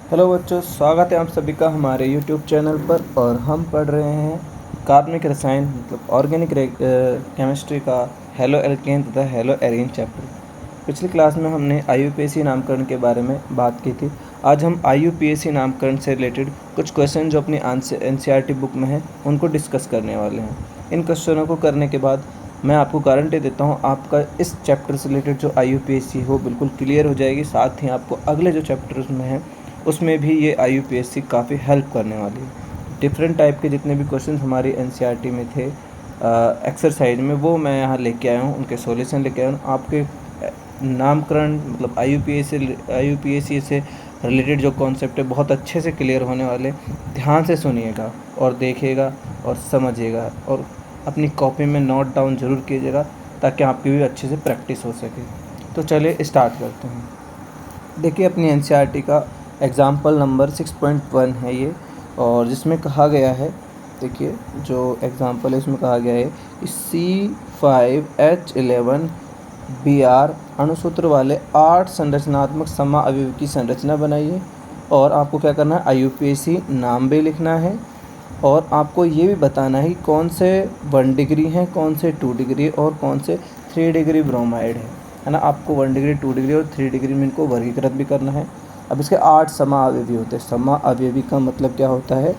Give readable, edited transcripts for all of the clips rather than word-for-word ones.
Hello बच्चों, स्वागत है आप सभी का हमारे YouTube चैनल पर। और हम पढ़ रहे हैं कार्बनिक रसायन मतलब ऑर्गेनिक केमिस्ट्री का हेलो एल्केन तथा हेलो एरीन चैप्टर। पिछली क्लास में हमने IUPAC नामकरण के बारे में बात की थी। आज हम IUPAC नामकरण से रिलेटेड कुछ क्वेश्चन जो अपनी NCERT बुक में है उनको डिस्कस करने वाले हैं। इन क्वेश्चनों को करने के बाद मैं आपको गारंटी देता हूँ आपका इस चैप्टर से रिलेटेड जो IUPAC हो बिल्कुल क्लियर हो जाएगी। साथ ही आपको अगले जो चैप्टर्स में है उसमें भी ये IUPAC काफ़ी हेल्प करने वाली है। डिफरेंट टाइप के जितने भी क्वेश्चन हमारी NCERT में थे एक्सरसाइज में, वो मैं यहाँ लेके आया हूँ, उनके सॉल्यूशन लेके आया हूँ। आपके नामकरण मतलब IUPAC से रिलेटेड जो कॉन्सेप्ट है बहुत अच्छे से क्लियर होने वाले। ध्यान से सुनिएगा और देखिएगा और समझिएगा और अपनी कॉपी में नोट डाउन ज़रूर कीजिएगा ताकि आपकी भी अच्छे से प्रैक्टिस हो सके। तो चलिए स्टार्ट करते हैं। देखिए अपनी NCERT का एग्ज़ाम्पल नंबर 6.1 है ये, और जिसमें कहा गया है, देखिए जो एग्ज़ाम्पल है उसमें कहा गया है कि C5H11Br अणुसूत्र वाले 8 संरचनात्मक समाअवयव की संरचना बनाइए। और आपको क्या करना है, IUPAC नाम भी लिखना है और आपको ये भी बताना है कि कौन से 1 डिग्री हैं, कौन से 2 डिग्री और कौन से 3 डिग्री ब्रोमाइड है ना। आपको 1 डिग्री 2 डिग्री और 3 डिग्री में इनको वर्गीकृत भी करना है। अब इसके 8 समाअवयवी होते हैं। समाअवयवी का मतलब क्या होता है,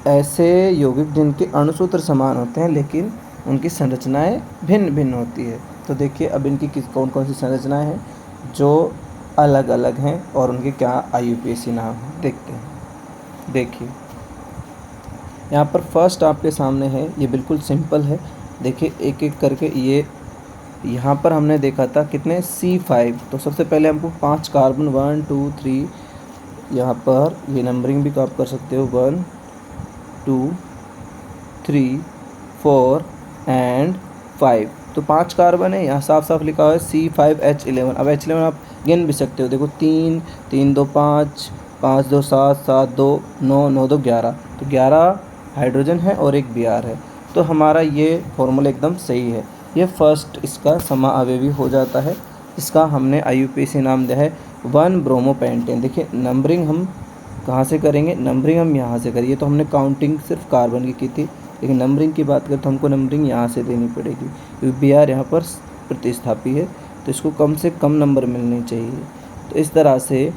ऐसे यौगिक जिनके अणुसूत्र समान होते हैं लेकिन उनकी संरचनाएं भिन्न भिन्न होती है। तो देखिए अब इनकी कौन कौन सी संरचनाएं हैं जो अलग अलग हैं और उनके क्या IUPAC नाम है, देखते हैं। देखिए यहाँ पर फर्स्ट आपके सामने है, ये बिल्कुल सिंपल है। देखिए एक एक करके ये यहाँ पर हमने देखा था कितने C5, तो सबसे पहले हमको 5 कार्बन 1 2 3, यहाँ पर ये नंबरिंग भी आप कर सकते हो 1 2 3 4 एंड 5। तो 5 कार्बन है, यहाँ साफ साफ लिखा हुआ है C5H11। अब H11 आप गिन भी सकते हो, देखो 3 3 2 5 5 2 7 7 2 9 9 2 11, तो 11 हाइड्रोजन है और एक Br है। तो हमारा ये फॉर्मूला एकदम सही है। ये फर्स्ट इसका समाअवयवी हो जाता है। इसका हमने IUPAC नाम दिया है 1 ब्रोमोपेंटेन। देखिए नंबरिंग हम कहाँ से करेंगे, नंबरिंग हम यहाँ से करिए। तो हमने काउंटिंग सिर्फ कार्बन की थी, लेकिन नंबरिंग की बात करें तो हमको नंबरिंग यहाँ से देनी पड़ेगी क्योंकि Br यहाँ पर प्रतिस्थापी है, तो इसको कम से कम नंबर मिलने चाहिए। तो इस तरह से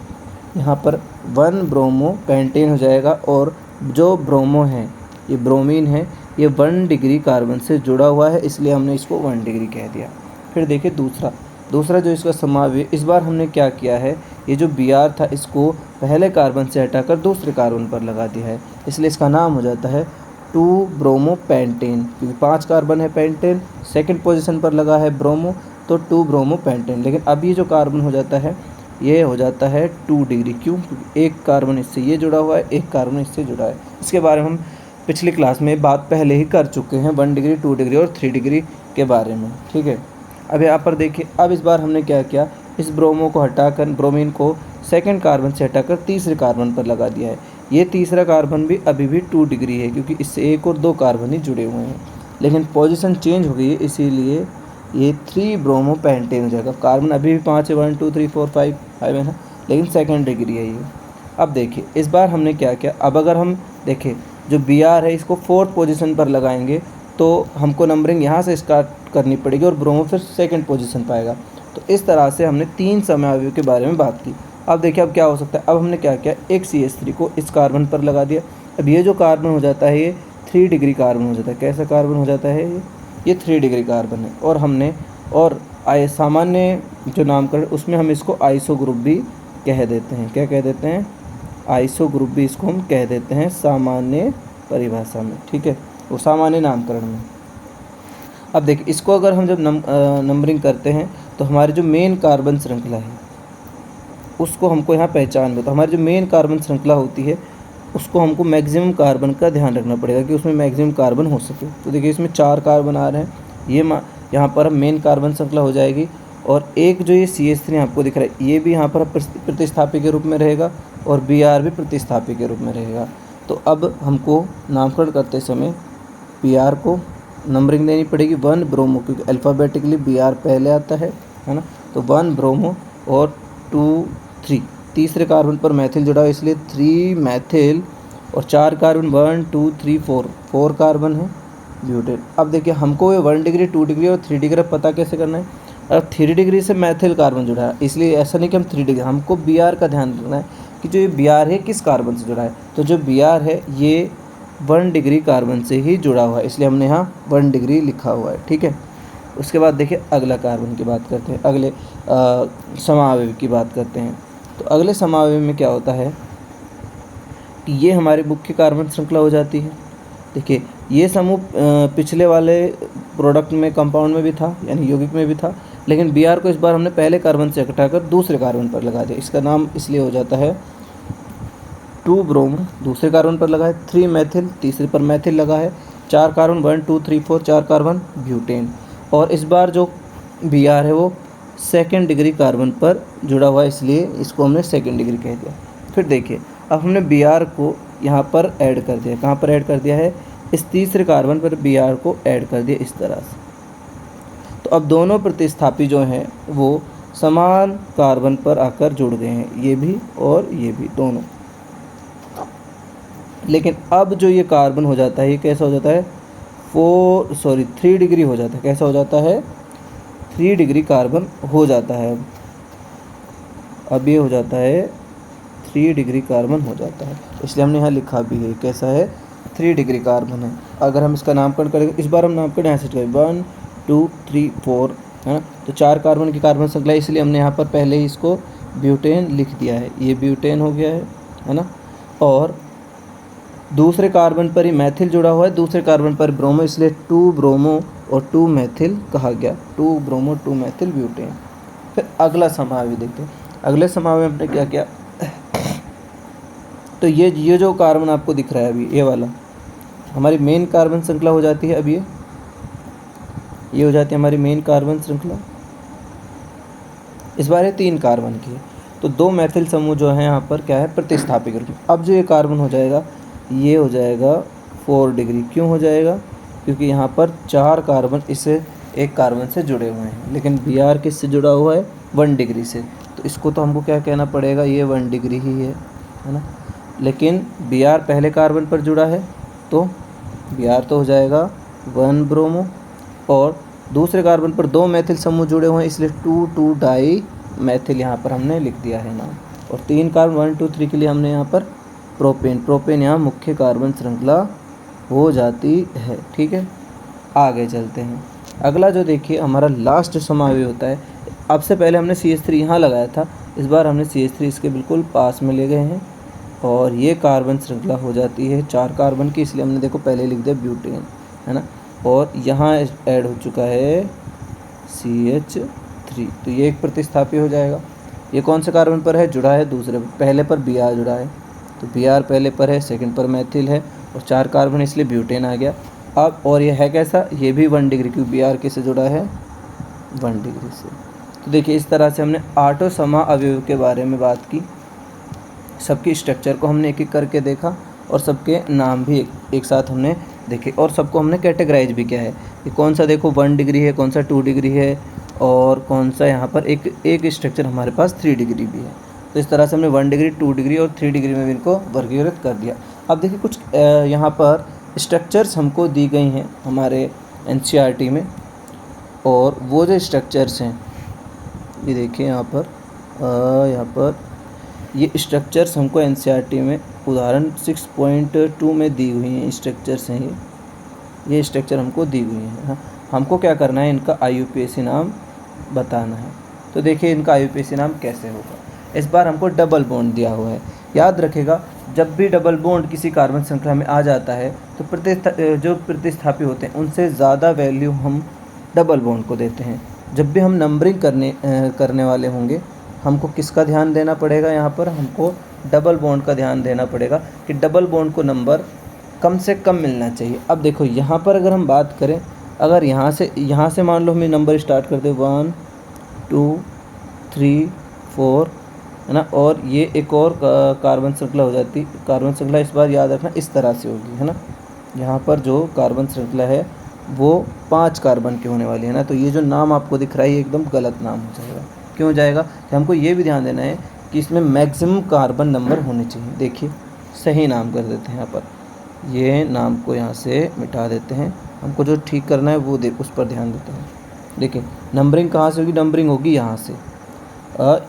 यहाँ पर 1 ब्रोमोपेंटेन हो जाएगा। और जो ब्रोमो है, ये ब्रोमीन है, ये 1 डिग्री कार्बन से जुड़ा हुआ है, इसलिए हमने इसको 1 डिग्री कह दिया। फिर देखिए दूसरा जो इसका समावेश, इस बार हमने क्या किया है, ये जो Br था इसको पहले कार्बन से हटाकर दूसरे कार्बन पर लगा दिया है, इसलिए इसका नाम हो जाता है 2 ब्रोमोपेंटेन। क्योंकि 5 कार्बन है पेंटेन, सेकंड पोजीशन पर लगा है ब्रोमो, तो 2 ब्रोमोपेंटेन। लेकिन अब ये जो कार्बन हो जाता है ये हो जाता है 2 डिग्री। क्यों, क्योंकि एक कार्बन इससे ये जुड़ा हुआ है, एक कार्बन इससे जुड़ा है। इसके बारे में हम पिछली क्लास में बात पहले ही कर चुके हैं, 1 डिग्री 2 डिग्री और 3 डिग्री के बारे में, ठीक है। अब यहाँ पर देखिए, अब इस बार हमने क्या किया, इस ब्रोमो को हटाकर, ब्रोमीन को सेकंड कार्बन से हटाकर तीसरे कार्बन पर लगा दिया है। ये तीसरा कार्बन भी अभी भी 2 डिग्री है क्योंकि इससे 1 और 2 कार्बन ही जुड़े हुए हैं, लेकिन पोजीशन चेंज हो गई है, इसीलिए ये 3 ब्रोमोपेंटेन हो जाएगा। कार्बन अभी भी 5 है, 1 2 3 4 5 है ना, लेकिन सेकेंड डिग्री है ये। अब देखिए इस बार हमने क्या किया, अब अगर हम देखें जो Br है इसको 4th पोजीशन पर लगाएंगे तो हमको नंबरिंग यहाँ से स्टार्ट करनी पड़ेगी और ब्रोमो फिर सेकंड पोजीशन पाएगा। तो इस तरह से हमने 3 समाअवयव के बारे में बात की। अब देखिए अब क्या हो सकता है, अब हमने क्या किया, एक CH3 को इस कार्बन पर लगा दिया। अब ये जो कार्बन हो जाता है ये 3 डिग्री कार्बन हो जाता है। कैसा कार्बन हो जाता है ये 3 डिग्री कार्बन है। और हमने और सामान्य जो नामकरण उसमें हम इसको आइसो ग्रुप भी कह देते हैं। क्या कह देते हैं, आइसो ग्रुप भी इसको हम कह देते हैं सामान्य परिभाषा में, ठीक है, वो सामान्य नामकरण में। अब देखिए इसको अगर हम जब नंबरिंग करते हैं तो हमारी जो मेन कार्बन श्रृंखला है उसको हमको यहाँ पहचान में, तो हमारी जो मेन कार्बन श्रृंखला होती है उसको हमको मैक्सिमम कार्बन का ध्यान रखना पड़ेगा कि उसमें मैक्सिमम कार्बन हो सके। तो देखिए इसमें 4 कार्बन आ रहे हैं, ये यहाँ पर मेन कार्बन श्रृंखला हो जाएगी। और एक जो ये CH3 आपको दिख रहा है ये भी यहाँ पर प्रतिस्थापी के रूप में रहेगा और Br भी प्रतिस्थापी के रूप में रहेगा। तो अब हमको नामकरण करते समय Br को नंबरिंग देनी पड़ेगी 1 ब्रोमो, क्योंकि अल्फ़ाबेटिकली Br पहले आता है ना, तो 1 ब्रोमो और 2 3 तीसरे कार्बन पर मैथिल जुड़ा है इसलिए 3 मैथिल, और 4 कार्बन 1 2 3 4 कार्बन है ब्यूटेन। अब देखिए हमको ये 1 डिग्री 2 डिग्री और 3 डिग्री पता कैसे करना है। अब 3 डिग्री से मैथिल कार्बन जुड़ा है इसलिए ऐसा नहीं कि हम 3 डिग्री, हमको बी आर का ध्यान रखना है कि जो ये बी आर है किस कार्बन से जुड़ा है। तो जो बी आर है ये 1 डिग्री कार्बन से ही जुड़ा हुआ है इसलिए हमने यहाँ 1 डिग्री लिखा हुआ है, ठीक है। उसके बाद देखिए अगला कार्बन की बात करते हैं, अगले समावयव की बात करते हैं। तो अगले समावयव में क्या होता है कि ये हमारी मुख्य कार्बन श्रृंखला हो जाती है। देखिए ये समूह पिछले वाले प्रोडक्ट में कंपाउंड में भी था यानी यौगिक में भी था, लेकिन बी आर को इस बार हमने पहले कार्बन से हटाकर दूसरे कार्बन पर लगा दिया। इसका नाम इसलिए हो जाता है 2 ब्रोमो, दूसरे कार्बन पर लगा है, 3 मैथिल, तीसरे पर मैथिल लगा है, 4 कार्बन 1 2 3 4 4 कार्बन ब्यूटेन। और इस बार जो बी आर है वो 2nd डिग्री कार्बन पर जुड़ा हुआ है इसलिए इसको हमने 2nd डिग्री कह दिया। फिर देखिए अब हमने बी आर को यहाँ पर ऐड कर दिया, कहाँ पर ऐड कर दिया है, इस तीसरे कार्बन पर बी आर को ऐड कर दिया इस तरह से। तो अब दोनों प्रतिस्थापी जो हैं वो समान कार्बन पर आकर जुड़ गए हैं, ये भी और ये भी दोनों। लेकिन अब जो ये कार्बन हो जाता है ये कैसा हो जाता है 3 डिग्री हो जाता है। कैसा हो जाता है 3 डिग्री कार्बन हो जाता है। अब ये हो जाता है 3 डिग्री कार्बन हो जाता है इसलिए हमने यहाँ लिखा भी है कैसा है 3 डिग्री कार्बन है। अगर हम इसका नामकरण करेंगे, इस बार हम नामकरण ऐसे करें 1 2 3 4 है ना। तो 4 कार्बन की कार्बन श्रृंखला इसलिए हमने यहाँ पर पहले ही इसको ब्यूटेन लिख दिया है, ये ब्यूटेन हो गया है ना। और दूसरे कार्बन पर ही मैथिल जुड़ा हुआ है, दूसरे कार्बन पर ब्रोमो इसलिए 2 ब्रोमो और 2 मैथिल कहा गया, 2 ब्रोमो 2 मैथिल ब्यूटेन। फिर अगला समावयव देखते हैं। अगले समावयव में हमने क्या किया, तो ये जो कार्बन आपको दिख रहा है अभी ये वाला हमारी मेन कार्बन श्रृंखला हो जाती है। अब ये हो जाती है हमारी मेन कार्बन श्रृंखला। इस बार ये 3 कार्बन की है तो 2 मैथिल समूह जो है यहाँ पर क्या है प्रतिस्थापी ग्रुप। अब जो ये कार्बन हो जाएगा ये हो जाएगा 4 डिग्री। क्यों हो जाएगा, क्योंकि यहाँ पर 4 कार्बन इस एक कार्बन से जुड़े हुए हैं, लेकिन बी आर किससे जुड़ा हुआ है 1 डिग्री से। तो इसको तो हमको क्या कहना पड़ेगा, ये 1 डिग्री ही है ना। लेकिन बी आर पहले कार्बन पर जुड़ा है तो बी आर तो हो जाएगा 1 ब्रोमो, और दूसरे कार्बन पर 2 मैथिल समूह जुड़े हुए हैं इसलिए 2 2 डाई मैथिल यहाँ पर हमने लिख दिया है नाम। और 3 कार्बन 1 2 3 के लिए हमने यहाँ पर प्रोपेन यहाँ मुख्य कार्बन श्रृंखला हो जाती है, ठीक है। आगे चलते हैं। अगला जो देखिए हमारा लास्ट समावयव होता है। अब से पहले हमने CH3 यहाँ लगाया था, इस बार हमने CH3 इसके बिल्कुल पास में ले गए हैं और ये कार्बन श्रृंखला हो जाती है 4 कार्बन की, इसलिए हमने देखो पहले लिख दिया ब्यूटेन है ना। और यहाँ ऐड हो चुका है CH3, तो ये एक प्रतिस्थापी हो जाएगा। ये कौन से कार्बन पर है, जुड़ा है दूसरे, पहले पर बी आर जुड़ा है तो बी आर पहले पर है, सेकंड पर मैथिल है और 4 कार्बन इसलिए ब्यूटेन आ गया। अब और ये है कैसा, ये भी 1 डिग्री, क्योंकि बी आर किससे जुड़ा है 1 डिग्री से। तो देखिए इस तरह से हमने 8 समाअवयव के बारे में बात की, सबकी स्ट्रक्चर को हमने एक एक करके देखा और सबके नाम भी एक साथ हमने देखे और सबको हमने कैटेगराइज भी किया है कि कौन सा देखो 1 डिग्री है, कौन सा 2 डिग्री है और कौन सा यहाँ पर एक स्ट्रक्चर हमारे पास 3 डिग्री भी है। तो इस तरह से हमने 1 डिग्री 2 डिग्री और 3 डिग्री में भी इनको वर्गीकृत कर दिया। अब देखिए कुछ यहाँ पर स्ट्रक्चर्स हमको दी गई हैं हमारे NCERT में, और वो जो स्ट्रक्चर्स हैं ये देखिए यहाँ पर ये स्ट्रक्चर्स हमको NCERT में उदाहरण 6.2 में दी हुई हैं स्ट्रक्चर्स हैं। ये स्ट्रक्चर हमको दी हुई हैं। हमको क्या करना है, इनका IUPAC नाम बताना है। तो देखिए इनका IUPAC नाम कैसे होगा। इस बार हमको डबल बॉन्ड दिया हुआ है। याद रखेगा जब भी डबल बॉन्ड किसी कार्बन श्रृंखला में आ जाता है तो जो प्रतिस्थापी होते हैं उनसे ज़्यादा वैल्यू हम डबल बॉन्ड को देते हैं। जब भी हम नंबरिंग करने वाले होंगे हमको किसका ध्यान देना पड़ेगा, यहाँ पर हमको डबल बॉन्ड का ध्यान देना पड़ेगा कि डबल बॉन्ड को नंबर कम से कम मिलना चाहिए। अब देखो यहाँ पर अगर हम बात करें, अगर यहाँ से मान लो हमें नंबर स्टार्ट कर दे 1 2 3 4 है ना, और ये एक और कार्बन श्रृंखला हो जाती। कार्बन श्रृंखला इस बार याद रखना इस तरह से होगी है ना। यहाँ पर जो कार्बन श्रृंखला है वो 5 कार्बन की होने वाली है ना। तो ये जो नाम आपको दिख रहा है ये एकदम गलत नाम हो जाएगा। क्यों हो जाएगा कि हमको ये भी ध्यान देना है कि इसमें मैक्सिमम कार्बन नंबर होने चाहिए। देखिए सही नाम कर देते हैं यहाँ पर, ये नाम को यहाँ से मिटा देते हैं। हमको जो ठीक करना है वो उस पर ध्यान देते हैं। देखिए नंबरिंग कहाँ से होगी, नंबरिंग होगी यहाँ से,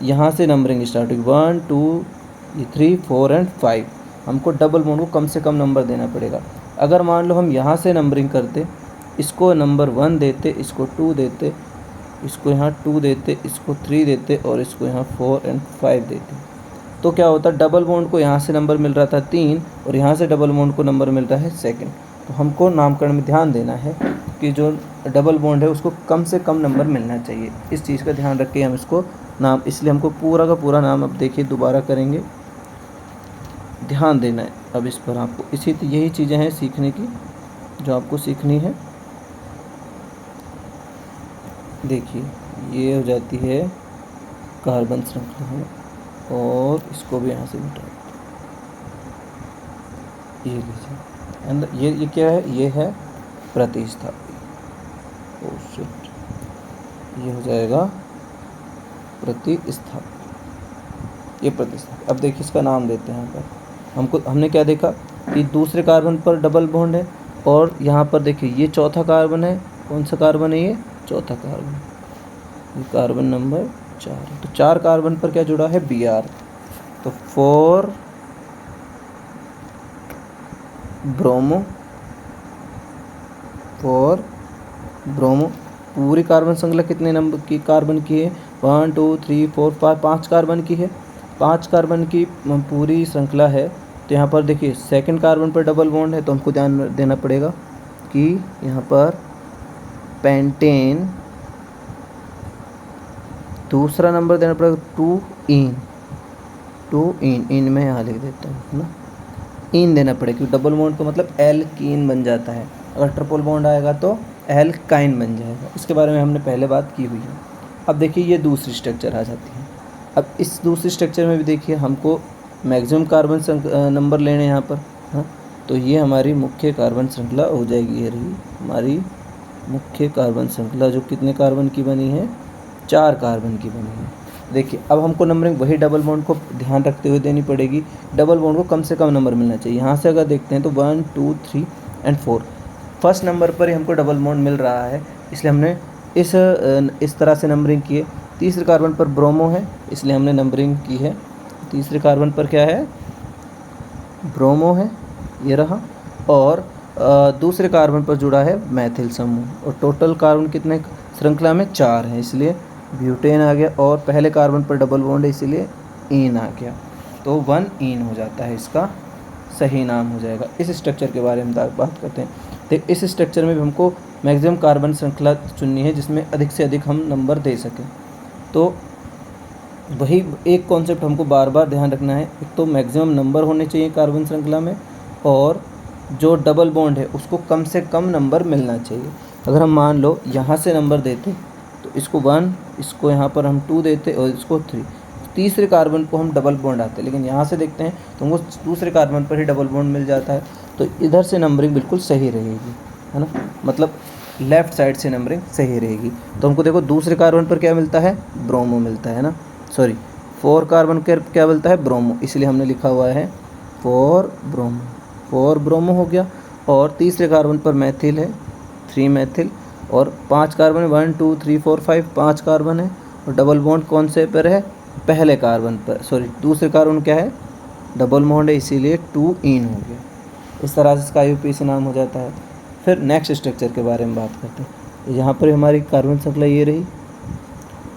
यहाँ से नंबरिंग स्टार्ट होगी 1 2 3 4 एंड 5। हमको डबल बॉन्ड को कम से कम नंबर देना पड़ेगा। अगर मान लो हम यहाँ से नंबरिंग करते, इसको नंबर 1 देते, इसको 2 देते, इसको यहाँ 2 देते, इसको 3 देते और इसको यहाँ 4 एंड 5 देते, तो क्या होता, डबल बॉन्ड को यहाँ से नंबर मिल रहा था 3 और यहाँ से डबल बॉन्ड को नंबर मिल रहा है 2। तो हमको नामकरण में ध्यान देना है कि जो डबल बॉन्ड है उसको कम से कम नंबर मिलना चाहिए। इस चीज़ का ध्यान रख के हम इसको नाम, इसलिए हमको पूरा का पूरा नाम अब देखिए दोबारा करेंगे, ध्यान देना है अब इस पर आपको। यही चीज़ें हैं सीखने की जो आपको सीखनी है। देखिए ये हो जाती है कार्बन श्रृंखला, और इसको भी यहाँ से मिटा, ये लीजिए अंदर, ये क्या है, ये है प्रतिस्थापी। ओह शिट, ये हो जाएगा प्रतिस्थापी, ये प्रतिस्थापी। अब देखिए इसका नाम देते हैं। यहाँ पर हमने क्या देखा कि दूसरे कार्बन पर डबल बॉन्ड है, और यहाँ पर देखिए ये चौथा कार्बन है। कौन सा कार्बन है, ये चौथा कार्बन, ये कार्बन नंबर 4। तो 4 कार्बन पर क्या जुड़ा है, Br। तो 4 ब्रोमो, 4 ब्रोमो। पूरी कार्बन श्रृंखला कितने नंबर की कार्बन की है, 1 2 3 4 5, 5 कार्बन की है। 5 कार्बन की पूरी श्रृंखला है। तो यहाँ पर देखिए सेकंड कार्बन पर डबल बॉन्ड है, तो हमको ध्यान देना पड़ेगा कि यहाँ पर पेंटेन, दूसरा नंबर देना पड़ेगा 2 इन में यहाँ लिख देता हूँ, है ना, इन देना पड़ेगा क्योंकि डबल बॉन्ड तो मतलब एल्कीन बन जाता है। अगर ट्रिपल बॉन्ड आएगा तो एल्काइन बन जाएगा। इसके बारे में हमने पहले बात की हुई है। अब देखिए ये दूसरी स्ट्रक्चर आ जाती है। अब इस दूसरी स्ट्रक्चर में भी देखिए हमको मैक्सिमम कार्बन नंबर लेने यहाँ पर, हाँ, तो ये हमारी मुख्य कार्बन श्रृंखला हो जाएगी। ये रही हमारी मुख्य कार्बन श्रृंखला जो कितने कार्बन की बनी है, 4 कार्बन की बनी है। देखिए अब हमको नंबरिंग वही डबल बॉन्ड को ध्यान रखते हुए देनी पड़ेगी। डबल बॉन्ड को कम से कम नंबर मिलना चाहिए। यहाँ से अगर देखते हैं तो 1 2 3 एंड 4, फर्स्ट नंबर पर ही हमको डबल बॉन्ड मिल रहा है, इसलिए हमने इस तरह से नंबरिंग की है। तीसरे कार्बन पर ब्रोमो है, इसलिए हमने नंबरिंग की है। तीसरे कार्बन पर क्या है, ब्रोमो है, ये रहा। और दूसरे कार्बन पर जुड़ा है मैथिल समूह, और टोटल कार्बन कितने श्रृंखला में 4 है, इसलिए ब्यूटेन आ गया। और पहले कार्बन पर डबल बॉन्ड है, इसलिए इन आ गया, तो 1 इन हो जाता है, इसका सही नाम हो जाएगा। इस स्ट्रक्चर के बारे में बात करते हैं। तो इस स्ट्रक्चर में भी हमको मैक्सिमम कार्बन श्रृंखला चुननी है जिसमें अधिक से अधिक हम नंबर दे सकें। तो वही एक कॉन्सेप्ट हमको बार बार ध्यान रखना है, एक तो मैक्सिमम नंबर होने चाहिए कार्बन श्रृंखला में, और जो डबल बॉन्ड है उसको कम से कम नंबर मिलना चाहिए। अगर हम मान लो यहाँ से नंबर देते तो इसको 1, इसको यहाँ पर हम 2 देते और इसको 3, तीसरे कार्बन को हम डबल बॉन्ड आते, लेकिन यहाँ से देखते हैं तो हमको दूसरे कार्बन पर ही डबल बॉन्ड मिल जाता है। तो इधर से नंबरिंग बिल्कुल सही रहेगी, है ना, मतलब लेफ़्ट साइड से नंबरिंग सही रहेगी। तो हमको देखो दूसरे कार्बन पर क्या मिलता है, ब्रोमो मिलता है ना, सॉरी 4 कार्बन पर क्या मिलता है, ब्रोमो, इसलिए हमने लिखा हुआ है 4 ब्रोमो, 4 ब्रोमो हो गया। और तीसरे कार्बन पर मैथिल है, 3 मैथिल। और 5 कार्बन है, 1 2 3 4 5, 5 कार्बन है। और डबल बॉन्ड कौन से पर है, पहले कार्बन पर, सॉरी दूसरे कार्बन क्या है, डबल बॉन्ड है, इसीलिए 2 इन हो गया। इस तरह से इसका IUPAC नाम हो जाता है। फिर नेक्स्ट स्ट्रक्चर के बारे में बात करते हैं। यहाँ पर हमारी कार्बन श्रृंखला ये रही,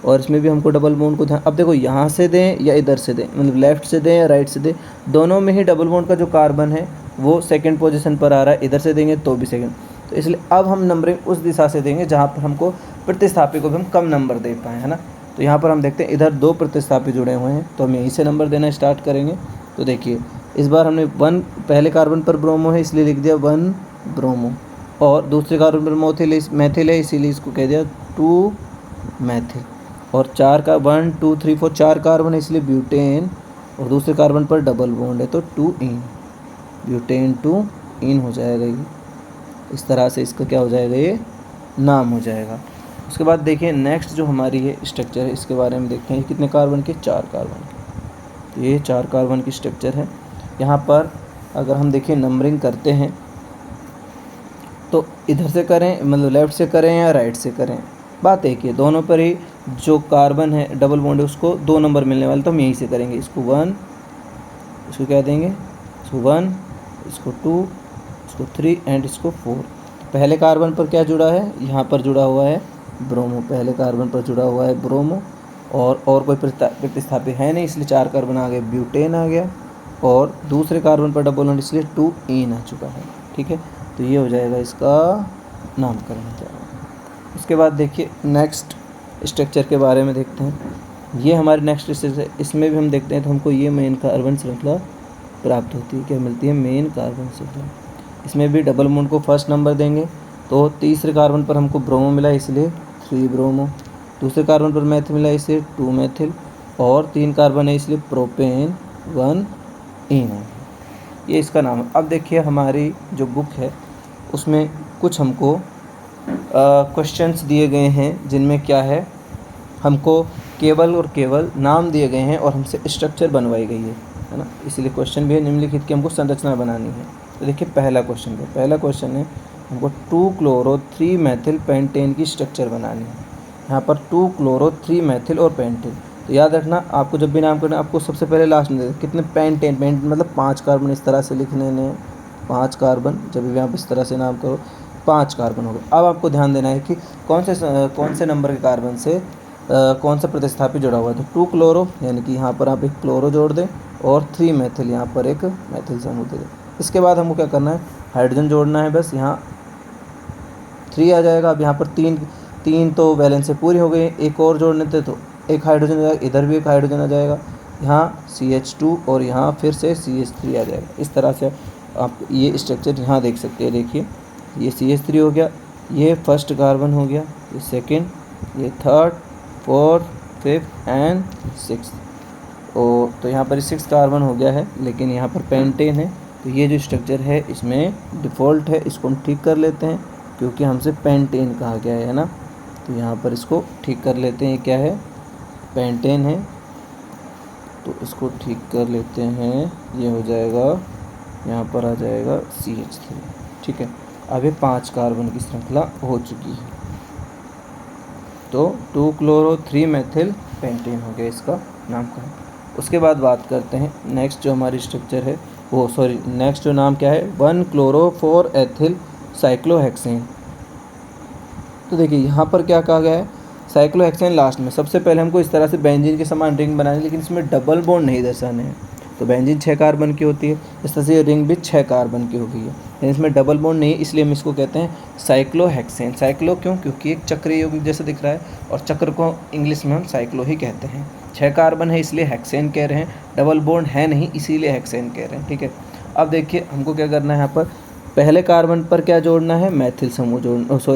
और इसमें भी हमको डबल बॉन्ड को ध्यान, अब देखो यहाँ से दें या इधर से दें, मतलब लेफ़्ट से दें या राइट से दें, दोनों में ही डबल बॉन्ड का जो कार्बन है वो सेकंड पोजीशन पर आ रहा है। इधर से देंगे तो भी सेकंड, तो इसलिए अब हम नंबरिंग उस दिशा से देंगे जहाँ पर हमको प्रतिस्थापी को भी हम कम नंबर दे पाएँ, है ना। तो यहाँ पर हम देखते हैं इधर 2 प्रतिस्थापी जुड़े हुए हैं, तो हम यहीं से नंबर देना स्टार्ट करेंगे। तो देखिए इस बार हमने 1, पहले कार्बन पर ब्रोमो है इसलिए लिख दिया 1 ब्रोमो, और दूसरे कार्बन पर मैथिल है इसीलिए इसको कह दिया 2 मैथिल। और 4 का 1 2 3 4 4 कार्बन है इसलिए ब्यूटेन, और दूसरे कार्बन पर डबल बॉन्ड है तो 2 इन, ब्यूटेन 2 इन हो जाएगा ये। इस तरह से इसका क्या हो जाएगा, ये नाम हो जाएगा। उसके बाद देखिए नेक्स्ट जो हमारी ये स्ट्रक्चर है इसके बारे में देखते हैं। कितने कार्बन के, 4 कार्बन के। तो ये 4 कार्बन की स्ट्रक्चर है। यहाँ पर अगर हम देखें नंबरिंग करते हैं तो इधर से करें, मतलब लेफ़्ट से करें या राइट से करें, बात एक है, दोनों पर ही जो कार्बन है डबल बॉन्ड है उसको 2 नंबर मिलने वाले, तो हम यहीं से करेंगे। इसको 1, इसको क्या देंगे, इसको 1, इसको 2, इसको 3 एंड इसको 4। पहले कार्बन पर क्या जुड़ा है, यहाँ पर जुड़ा हुआ है ब्रोमो, पहले कार्बन पर जुड़ा हुआ है ब्रोमो, और कोई प्रतिस्थापी है नहीं, इसलिए 4 कार्बन आ गए, ब्यूटेन आ गया, और दूसरे कार्बन पर डबल बॉन्ड इसलिए 2 ईन आ चुका है। ठीक है, तो ये हो जाएगा इसका नामकरण हो जाएगा। उसके बाद देखिए नेक्स्ट स्ट्रक्चर के बारे में देखते हैं। ये हमारे नेक्स्ट स्ट्रक्चर, इसमें भी हम देखते हैं तो हमको ये मेन कार्बन श्रृंखला प्राप्त होती है। क्या मिलती है, मेन कार्बन श्रृंखला। इसमें भी डबल बॉन्ड को फर्स्ट नंबर देंगे, तो तीसरे कार्बन पर हमको ब्रोमो मिला इसलिए 3 ब्रोमो, दूसरे कार्बन पर मैथिल मिला इसलिए 2 मैथिल, और 3 कार्बन है इसलिए प्रोपेन 1 ईन है। ये इसका नाम है। अब देखिए हमारी जो बुक है उसमें कुछ हमको क्वेश्चंस दिए गए हैं जिनमें क्या है, हमको केवल और केवल नाम दिए गए हैं और हमसे स्ट्रक्चर बनवाई गई है ना, इसलिए क्वेश्चन भी है निम्नलिखित की हमको संरचना बनानी है। तो देखिए पहला क्वेश्चन है, पहला क्वेश्चन है हमको 2 क्लोरो 3 मैथिल पेंटेन की स्ट्रक्चर बनानी है। यहाँ पर 2 क्लोरो 3 मैथिल और पेंटेन, तो याद रखना आपको जब भी नाम करना आपको सबसे पहले लास्ट में कितने पेंटेन, मतलब 5 कार्बन इस तरह से लिख लेने हैं, 5 कार्बन, जब भी आप इस तरह से नाम करो 5 कार्बन हो गए। अब आपको ध्यान देना है कि कौन से नंबर के कार्बन से कौन सा प्रतिस्थापी जुड़ा हुआ है। तो 2 क्लोरो यानी कि यहाँ पर आप एक क्लोरो जोड़ दें, और 3 मैथिल यहाँ पर एक मैथिल समूह दे दें। इसके बाद हमको क्या करना है, हाइड्रोजन जोड़ना है, बस यहाँ 3 आ जाएगा। अब यहाँ पर 3 तो वैलेंस से पूरी हो गई, एक और जोड़ने थे तो एक हाइड्रोजन आ जाएगा, इधर भी एक हाइड्रोजन आ जाएगा, यहाँ CH2 और यहाँ फिर से CH3 आ जाएगा। इस तरह से आप ये स्ट्रक्चर यहाँ देख सकते हैं। देखिए ये CH3 हो गया, ये फर्स्ट कार्बन हो गया, ये सेकेंड, ये third, fourth, fifth and six, और तो यहाँ पर 6 कार्बन हो गया है, लेकिन यहाँ पर पेंटेन है। तो ये जो स्ट्रक्चर है इसमें डिफ़ॉल्ट है, इसको हम ठीक कर लेते हैं क्योंकि हमसे पेंटेन कहा गया है ना, तो यहाँ पर इसको ठीक कर लेते हैं। क्या है, पेंटेन है, तो इसको ठीक कर लेते हैं, ये हो जाएगा, यहाँ पर आ जाएगा CH3। ठीक है, अब ये 5 कार्बन की श्रृंखला हो चुकी है, तो 2 क्लोरो 3 मैथिल पेंटेन हो गया इसका नामकरण। उसके बाद बात करते हैं नेक्स्ट जो हमारी स्ट्रक्चर है, नेक्स्ट जो नाम क्या है, 1 क्लोरो 4 एथिल साइक्लोहेक्सेन। तो देखिए यहाँ पर क्या कहा गया है, साइक्लोहेक्सेन लास्ट में। सबसे पहले हमको इस तरह से बेंजीन के समान रिंग बनानी है, लेकिन इसमें डबल बॉन्ड नहीं दर्शाने हैं। तो बेंजीन 6 कार्बन की होती है, इस तरह से ये रिंग भी 6 कार्बन की हो गई है, लेकिन इसमें डबल बॉन्ड नहीं, इसलिए हम इसको कहते हैं साइक्लोहेक्सेन। साइक्लो क्यों, क्योंकि एक चक्र यौगिक जैसा दिख रहा है, और चक्र को इंग्लिश में हम साइक्लो ही कहते हैं। 6 कार्बन है इसलिए हेक्सेन कह रहे हैं, डबल बॉन्ड है नहीं इसीलिए हेक्सेन कह रहे हैं। ठीक है, अब देखिए हमको क्या करना है, यहाँ पर पहले कार्बन पर क्या जोड़ना है, मैथिल समूह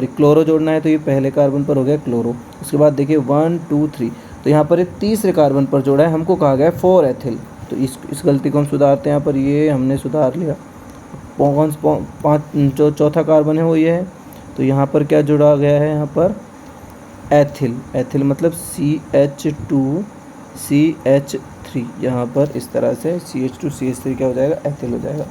क्लोरो जोड़ना है, तो ये पहले कार्बन पर हो गया क्लोरो। उसके बाद देखिए 1 2 3, तो यहाँ पर ये तीसरे कार्बन पर जोड़ा है, हमको कहा गया है 4 एथिल, तो इस गलती को हम सुधारते हैं। यहाँ पर ये हमने सुधार लिया, जो चौथा कार्बन है वो ये है, तो यहाँ पर क्या जुड़ा गया है, यहाँ पर एथिल, एथिल मतलब CH2 CH3, यहाँ पर इस तरह से CH2 CH3 क्या हो जाएगा, एथिल हो जाएगा।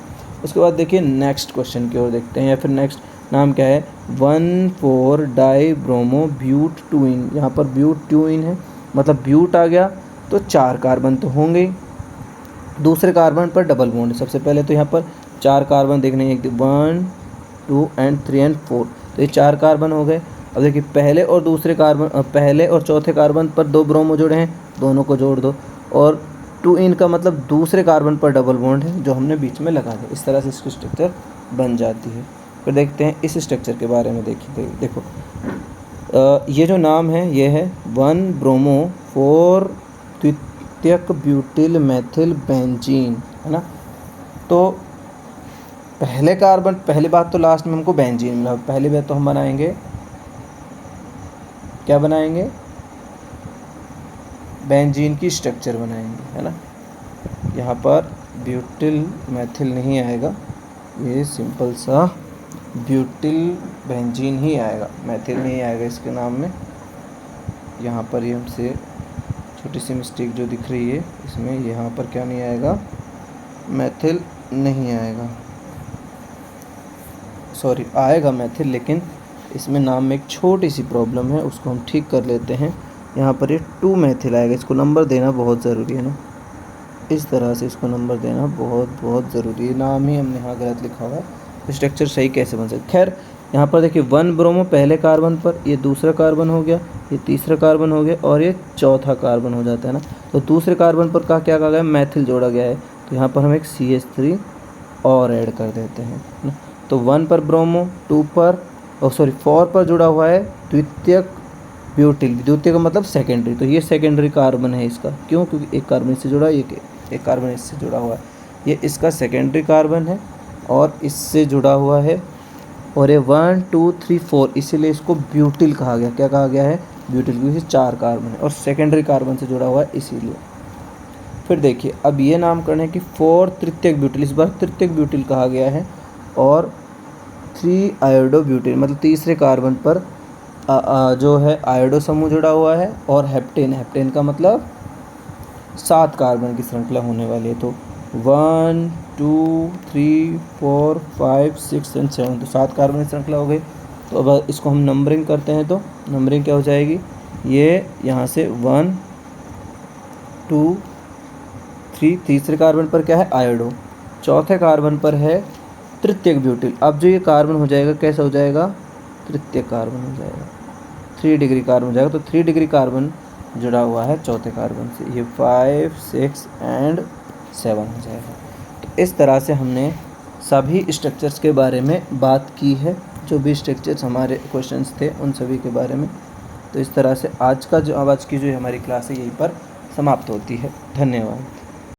उसके बाद देखिए नेक्स्ट क्वेश्चन की ओर देखते हैं, या फिर नेक्स्ट नाम क्या है, 1,4 डाई ब्रोमो ब्यूट 2इन। यहाँ पर ब्यूट 2इन है, मतलब ब्यूट आ गया तो 4 कार्बन तो होंगे ही, दूसरे कार्बन पर डबल बॉन्ड है। सबसे पहले तो यहाँ पर 4 कार्बन देखने हैं, 1 2 एंड 3 एंड 4, तो ये 4 कार्बन हो गए। अब देखिए पहले और चौथे कार्बन पर 2 ब्रोमो जुड़े हैं, दोनों को जोड़ दो, और 2 इन का मतलब दूसरे कार्बन पर डबल बॉन्ड है जो हमने बीच में लगा दिया। इस तरह से इसकी स्ट्रक्चर बन जाती है। फिर देखते हैं इस स्ट्रक्चर के बारे में। देखो ये जो नाम है ये है 1 ब्रोमो 4 द्वितीयक ब्यूटिल मैथिल बेंजीन, है ना। तो पहले कार्बन, पहली बात तो लास्ट में हमको बेंजीन मिला, पहली बात तो हम बनाएंगे, क्या बनाएंगे, बेंजीन की स्ट्रक्चर बनाएंगे, है ना। यहाँ पर ब्यूटिल मैथिल नहीं आएगा, ये सिंपल सा ब्यूटिल बेंजीन ही आएगा, मैथिल नहीं आएगा इसके नाम में। यहाँ पर ये हमसे छोटी सी मिस्टेक जो दिख रही है इसमें, यहाँ पर क्या नहीं आएगा, मैथिल नहीं आएगा, सॉरी आएगा मैथिल, लेकिन इसमें नाम में एक छोटी सी प्रॉब्लम है, उसको हम ठीक कर लेते हैं। यहाँ पर ये 2 मैथिल आएगा, इसको नंबर देना बहुत ज़रूरी है ना, इस तरह से इसको नंबर देना बहुत ज़रूरी है। नाम ही हमने यहाँ गलत लिखा हुआ है, स्ट्रक्चर सही कैसे बन सकता। खैर यहाँ पर देखिए 1 ब्रोमो पहले कार्बन पर, ये दूसरा कार्बन हो गया, ये तीसरा कार्बन हो गया और ये चौथा कार्बन हो जाता है ना। तो दूसरे कार्बन पर क्या कहा गया, मैथिल जोड़ा गया है, तो यहाँ पर हम एक CH3 और ऐड कर देते हैं ना। तो 1 पर ब्रोमो, 2 पर 4 पर जुड़ा हुआ है द्वितीयक ब्यूटिल, द्वितीय का मतलब सेकेंडरी, तो ये सेकेंडरी कार्बन है इसका, क्यों, क्योंकि एक कार्बन इससे जुड़ा है, एक कार्बन इससे जुड़ा हुआ है, ये इसका सेकेंडरी कार्बन है और इससे जुड़ा हुआ है, और ये 1 2 3 4 इसीलिए इसको ब्यूटिल कहा गया। क्या कहा गया है, ब्यूटिल, क्योंकि 4 कार्बन है और सेकेंडरी कार्बन से जुड़ा हुआ है इसीलिए। फिर देखिए अब ये नामकरण है कि 4 तृतीयक ब्यूटिल, इस बार तृतीयक ब्यूटिल कहा गया है, और 3 आयोडो ब्यूटिल, मतलब तीसरे कार्बन पर जो है आयोडो समूह जुड़ा हुआ है, और हेप्टेन, हेप्टेन का मतलब 7 कार्बन की श्रृंखला होने वाली है। तो 1 2 3 4 5 6 एंड 7, तो 7 कार्बन की श्रृंखला हो गई। तो अब इसको हम नंबरिंग करते हैं, तो नंबरिंग क्या हो जाएगी, ये यहाँ से 1 2 3, तीसरे कार्बन पर क्या है, आयोडो, चौथे कार्बन पर है तृतीयक ब्यूटिल। अब जो ये कार्बन हो जाएगा कैसा हो जाएगा, तृतीयक कार्बन हो जाएगा, 3 डिग्री कार्बन हो जाएगा। तो 3 डिग्री कार्बन जुड़ा हुआ है चौथे कार्बन से, ये 5 6 एंड 7 हो जाएगा। तो इस तरह से हमने सभी स्ट्रक्चर्स के बारे में बात की है, जो भी स्ट्रक्चर्स हमारे क्वेश्चंस थे उन सभी के बारे में। तो इस तरह से आज की जो हमारी क्लास है यहीं पर समाप्त होती है। धन्यवाद।